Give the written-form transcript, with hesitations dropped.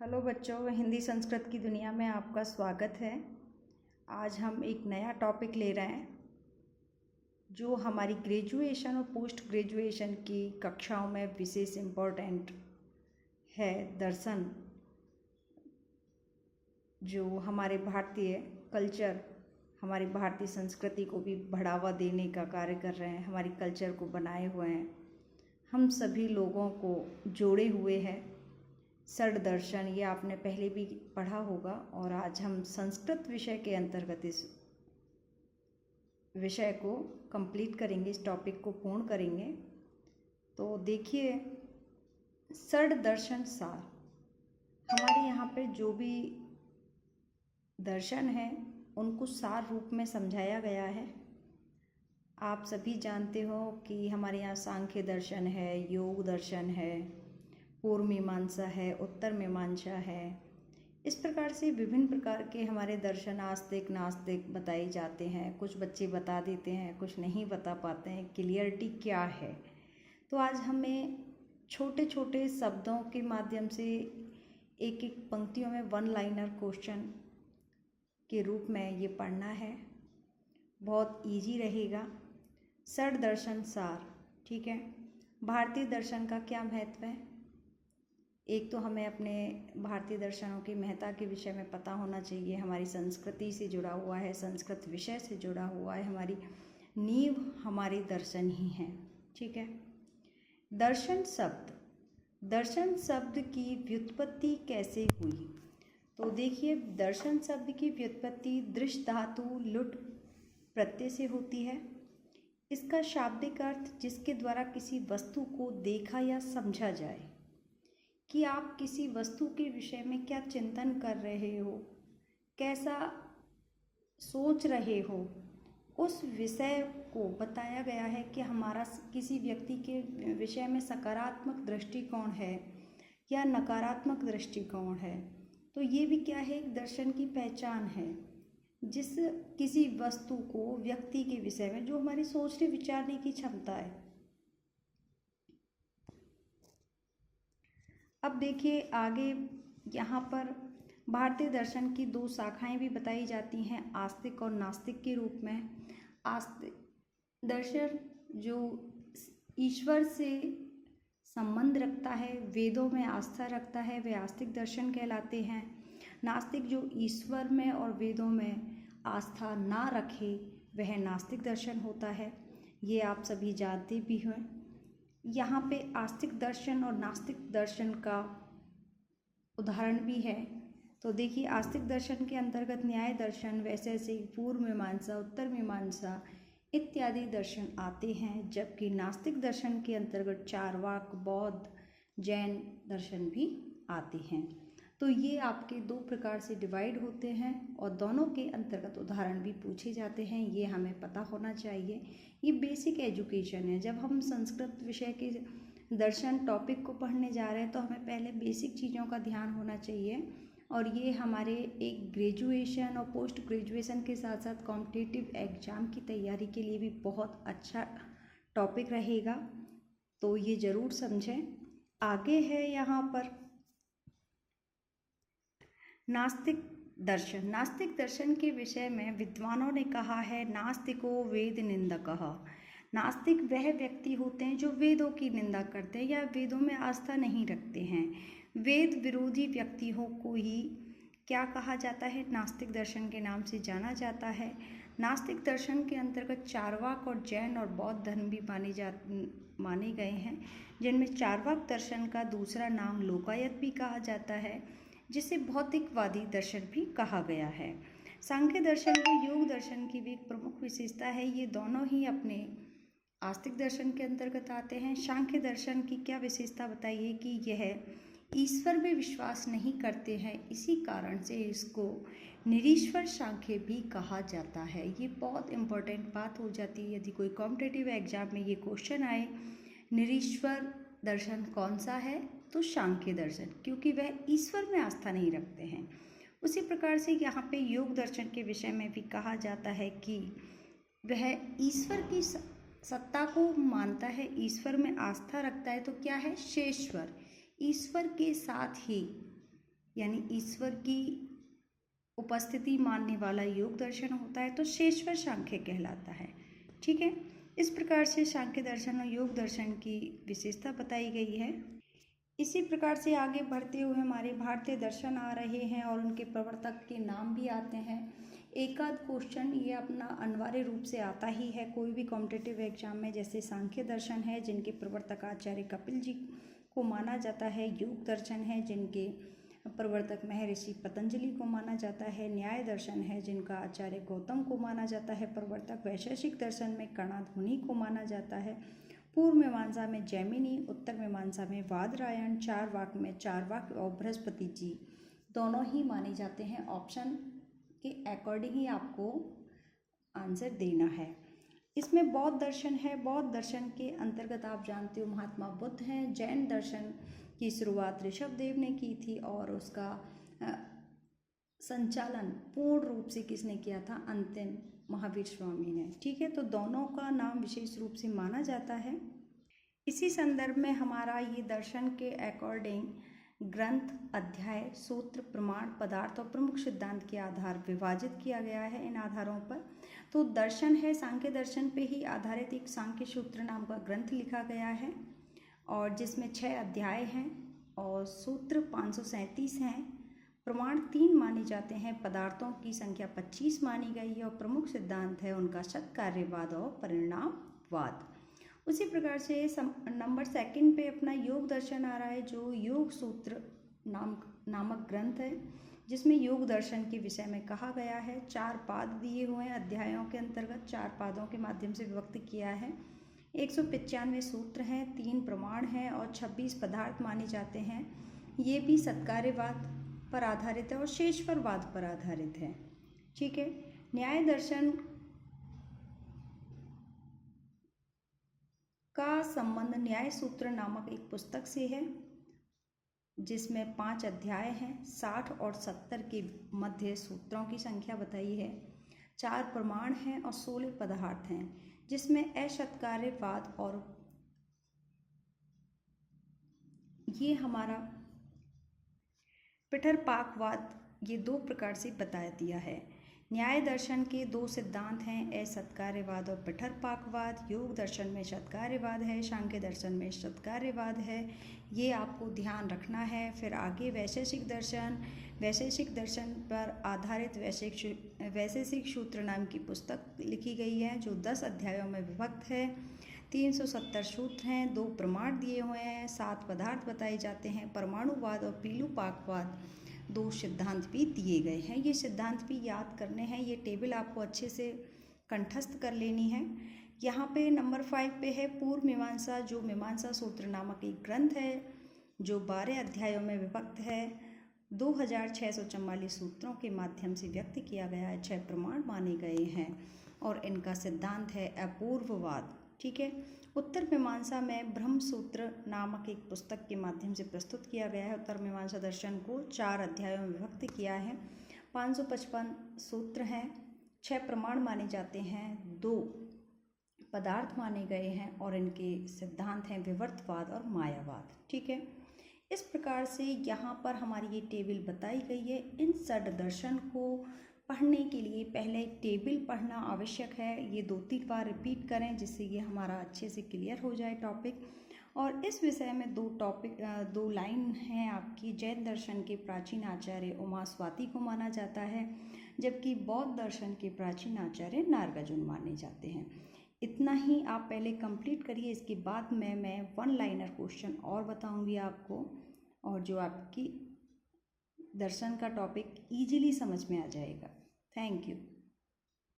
Hello बच्चों, हिंदी संस्कृत की दुनिया में आपका स्वागत है। आज हम एक नया टॉपिक ले रहे हैं जो हमारी ग्रेजुएशन और पोस्ट ग्रेजुएशन की कक्षाओं में विशेष इम्पोर्टेंट है। दर्शन जो हमारे भारतीय कल्चर, हमारी भारतीय संस्कृति को भी बढ़ावा देने का कार्य कर रहे हैं, हमारी कल्चर को बनाए हुए हैं, हम सभी लोगों को जोड़े हुए हैं। षड दर्शन ये आपने पहले भी पढ़ा होगा और आज हम संस्कृत विषय के अंतर्गत इस विषय को कंप्लीट करेंगे, इस टॉपिक को पूर्ण करेंगे। तो देखिए, षड दर्शन सार, हमारे यहाँ पे जो भी दर्शन है उनको सार रूप में समझाया गया है। आप सभी जानते हो कि हमारे यहाँ सांख्य दर्शन है, योग दर्शन है, पूर्व मीमांसा है, उत्तर मीमांसा है। इस प्रकार से विभिन्न प्रकार के हमारे दर्शन आस्तिक नास्तिक बताए जाते हैं। कुछ बच्चे बता देते हैं, कुछ नहीं बता पाते हैं क्लियरिटी क्या है। तो आज हमें छोटे छोटे शब्दों के माध्यम से एक एक पंक्तियों में वन लाइनर क्वेश्चन के रूप में ये पढ़ना है। बहुत इजी रहेगा। षड दर्शन सार, ठीक है। भारतीय दर्शन का क्या महत्व है? एक तो हमें अपने भारतीय दर्शनों की महत्ता के विषय में पता होना चाहिए। हमारी संस्कृति से जुड़ा हुआ है, संस्कृत विषय से जुड़ा हुआ है, हमारी नींव हमारे दर्शन ही हैं, ठीक है। दर्शन शब्द की व्युत्पत्ति कैसे हुई? तो देखिए, दर्शन शब्द की व्युत्पत्ति दृश्य धातु लुट प्रत्यय से होती है। इसका शाब्दिक अर्थ जिसके द्वारा किसी वस्तु को देखा या समझा जाए, कि आप किसी वस्तु के विषय में क्या चिंतन कर रहे हो, कैसा सोच रहे हो, उस विषय को बताया गया है कि हमारा किसी व्यक्ति के विषय में सकारात्मक दृष्टिकोण है या नकारात्मक दृष्टिकोण है। तो ये भी क्या है, एक दर्शन की पहचान है, जिस किसी वस्तु को, व्यक्ति के विषय में जो हमारी सोचने विचारने की क्षमता है। अब देखिए आगे, यहाँ पर भारतीय दर्शन की दो शाखाएं भी बताई जाती हैं, आस्तिक और नास्तिक के रूप में। आस्तिक दर्शन जो ईश्वर से संबंध रखता है, वेदों में आस्था रखता है, वे आस्तिक दर्शन कहलाते हैं। नास्तिक जो ईश्वर में और वेदों में आस्था ना रखे, वह नास्तिक दर्शन होता है। ये आप सभी जानते भी हैं। यहाँ पे आस्तिक दर्शन और नास्तिक दर्शन का उदाहरण भी है। तो देखिए, आस्तिक दर्शन के अंतर्गत न्याय दर्शन, वैशेषिक, पूर्व मीमांसा, उत्तर मीमांसा इत्यादि दर्शन आते हैं, जबकि नास्तिक दर्शन के अंतर्गत चार्वाक, बौद्ध, जैन दर्शन भी आते हैं। तो ये आपके दो प्रकार से डिवाइड होते हैं और दोनों के अंतर्गत उदाहरण भी पूछे जाते हैं। ये हमें पता होना चाहिए। ये बेसिक एजुकेशन है। जब हम संस्कृत विषय के दर्शन टॉपिक को पढ़ने जा रहे हैं तो हमें पहले बेसिक चीज़ों का ध्यान होना चाहिए। और ये हमारे एक ग्रेजुएशन और पोस्ट ग्रेजुएशन के साथ साथ कॉम्पिटिटिव एग्ज़ाम की तैयारी के लिए भी बहुत अच्छा टॉपिक रहेगा। तो ये ज़रूर समझें। आगे है यहाँ पर नास्तिक दर्शन। नास्तिक दर्शन के विषय में विद्वानों ने कहा है, नास्तिको वेद निंदकः। नास्तिक वह व्यक्ति होते हैं जो वेदों की निंदा करते हैं या वेदों में आस्था नहीं रखते हैं। वेद विरोधी व्यक्तियों को ही क्या कहा जाता है? नास्तिक दर्शन के नाम से जाना जाता है। नास्तिक दर्शन के अंतर्गत चार्वाक और जैन और बौद्ध धर्म भी माने गए हैं, जिनमें चार्वाक दर्शन का दूसरा नाम लोकायत भी कहा जाता है, जिसे भौतिकवादी दर्शन भी कहा गया है। सांख्य दर्शन और योग दर्शन की भी एक प्रमुख विशेषता है। ये दोनों ही अपने आस्तिक दर्शन के अंतर्गत आते हैं। सांख्य दर्शन की क्या विशेषता बताइए कि यह ईश्वर में विश्वास नहीं करते हैं, इसी कारण से इसको निरीश्वर सांख्य भी कहा जाता है। ये बहुत इंपॉर्टेंट बात हो जाती है। यदि कोई कॉम्पिटिटिव एग्जाम में ये क्वेश्चन आए, निरीश्वर दर्शन कौन सा है? तो सांख्य दर्शन, क्योंकि वह ईश्वर में आस्था नहीं रखते हैं। उसी प्रकार से यहाँ पे योग दर्शन के विषय में भी कहा जाता है कि वह ईश्वर की सत्ता को मानता है, ईश्वर में आस्था रखता है। तो क्या है? शेश्वर, ईश्वर के साथ ही यानी ईश्वर की उपस्थिति मानने वाला योग दर्शन होता है तो शेश्वर सांख्य कहलाता है। ठीक है, इस प्रकार से सांख्य दर्शन और योग दर्शन की विशेषता बताई गई है। इसी प्रकार से आगे बढ़ते हुए हमारे भारतीय दर्शन आ रहे हैं और उनके प्रवर्तक के नाम भी आते हैं। एक आध क्वेश्चन ये अपना अनिवार्य रूप से आता ही है कोई भी कॉम्पिटिटिव एग्जाम में, जैसे सांख्य दर्शन है जिनके प्रवर्तक आचार्य कपिल जी को माना जाता है, योग दर्शन है जिनके प्रवर्तक महर्षि पतंजलि को माना जाता है, न्याय दर्शन है जिनका आचार्य गौतम को माना जाता है प्रवर्तक, वैशेषिक दर्शन में कणाद मुनि को माना जाता है, पूर्व मीमांसा में जैमिनी, उत्तर मीमांसा में वादरायण, चारवाक में चारवाक और बृहस्पति जी दोनों ही माने जाते हैं। ऑप्शन के अकॉर्डिंग ही आपको आंसर देना है। इसमें बौद्ध दर्शन है। बौद्ध दर्शन के अंतर्गत आप जानते हो महात्मा बुद्ध हैं। जैन दर्शन की शुरुआत ऋषभदेव ने की थी और उसका संचालन पूर्ण रूप से किसने किया था? अंतिम महावीर स्वामी ने। ठीक है, तो दोनों का नाम विशेष रूप से माना जाता है। इसी संदर्भ में हमारा ये दर्शन के अकॉर्डिंग ग्रंथ, अध्याय, सूत्र, प्रमाण, पदार्थ और प्रमुख सिद्धांत के आधार विभाजित किया गया है। इन आधारों पर तो दर्शन है, सांख्य दर्शन पे ही आधारित एक सांख्य सूत्र नाम का ग्रंथ लिखा गया है और जिसमें 6 अध्याय हैं और सूत्र 537 हैं। प्रमाण 3 माने जाते हैं, पदार्थों की संख्या 25 मानी गई है और प्रमुख सिद्धांत है उनका सत्कार्यवाद और परिणामवाद। उसी प्रकार से नंबर 2 पे अपना योग दर्शन आ रहा है जो योग सूत्र नामक ग्रंथ है जिसमें योग दर्शन के विषय में कहा गया है। 4 पाद दिए हुए हैं अध्यायों के अंतर्गत, 4 पादों के माध्यम से विभक्त किया है। 195 सूत्र हैं, 3 प्रमाण हैं और 26 पदार्थ माने जाते हैं। ये भी सत्कार्यवाद पर आधारित है और शेश्वरवाद पर आधारित है। ठीक है, न्याय दर्शन का संबंध न्याय सूत्र नामक एक पुस्तक से है जिसमें 5 अध्याय हैं, 60 और 70 के मध्य सूत्रों की संख्या बताई है, 4 प्रमाण हैं और 16 पदार्थ हैं जिसमें असत्कार्यवाद और ये हमारा पिठरपाकवाद ये 2 प्रकार से बताया दिया है। न्याय दर्शन के 2 सिद्धांत हैं, असत्कार्यवाद और पिठरपाकवाद। योग दर्शन में सत्कार्यवाद है, सांख्य दर्शन में सत्कार्यवाद है, ये आपको ध्यान रखना है। फिर आगे वैशेषिक दर्शन पर आधारित वैशेषिक सूत्र नाम की पुस्तक लिखी गई है जो 10 अध्यायों में विभक्त है। 370 सूत्र हैं, 2 प्रमाण दिए हुए हैं, 7 पदार्थ बताए जाते हैं। परमाणुवाद और पीलूपाकवाद 2 सिद्धांत भी दिए गए हैं। ये सिद्धांत भी याद करने हैं, ये टेबल आपको अच्छे से कंठस्थ कर लेनी है। यहाँ पे नंबर 5 पे है पूर्व मीमांसा, जो मीमांसा सूत्र नामक एक ग्रंथ है जो 12 अध्यायों में विभक्त है। 2644 सूत्रों के माध्यम से व्यक्त किया गया है, 6 प्रमाण माने गए हैं और इनका सिद्धांत है अपूर्ववाद। ठीक है, उत्तर मीमांसा में ब्रह्म सूत्र नामक एक पुस्तक के माध्यम से प्रस्तुत किया गया है। उत्तर मीमांसा दर्शन को 4 अध्यायों में विभक्त किया है। 555 सूत्र हैं, 6 प्रमाण माने जाते हैं, 2 पदार्थ माने गए हैं और इनके सिद्धांत हैं विवर्तवाद और मायावाद। ठीक है, इस प्रकार से यहाँ पर हमारी ये टेबल बताई गई है। इन षड दर्शन को पढ़ने के लिए पहले टेबल पढ़ना आवश्यक है, ये 2-3 बार रिपीट करें जिससे ये हमारा अच्छे से क्लियर हो जाए टॉपिक। और इस विषय में 2 लाइन हैं आपकी। जैन दर्शन के प्राचीन आचार्य उमास्वाति को माना जाता है जबकि बौद्ध दर्शन के प्राचीन आचार्य नागार्जुन माने जाते हैं। इतना ही आप पहले कंप्लीट करिए, इसके बाद मैं 1 लाइनर क्वेश्चन और बताऊंगी आपको और जो आपकी दर्शन का टॉपिक इजीली समझ में आ जाएगा। Thank you.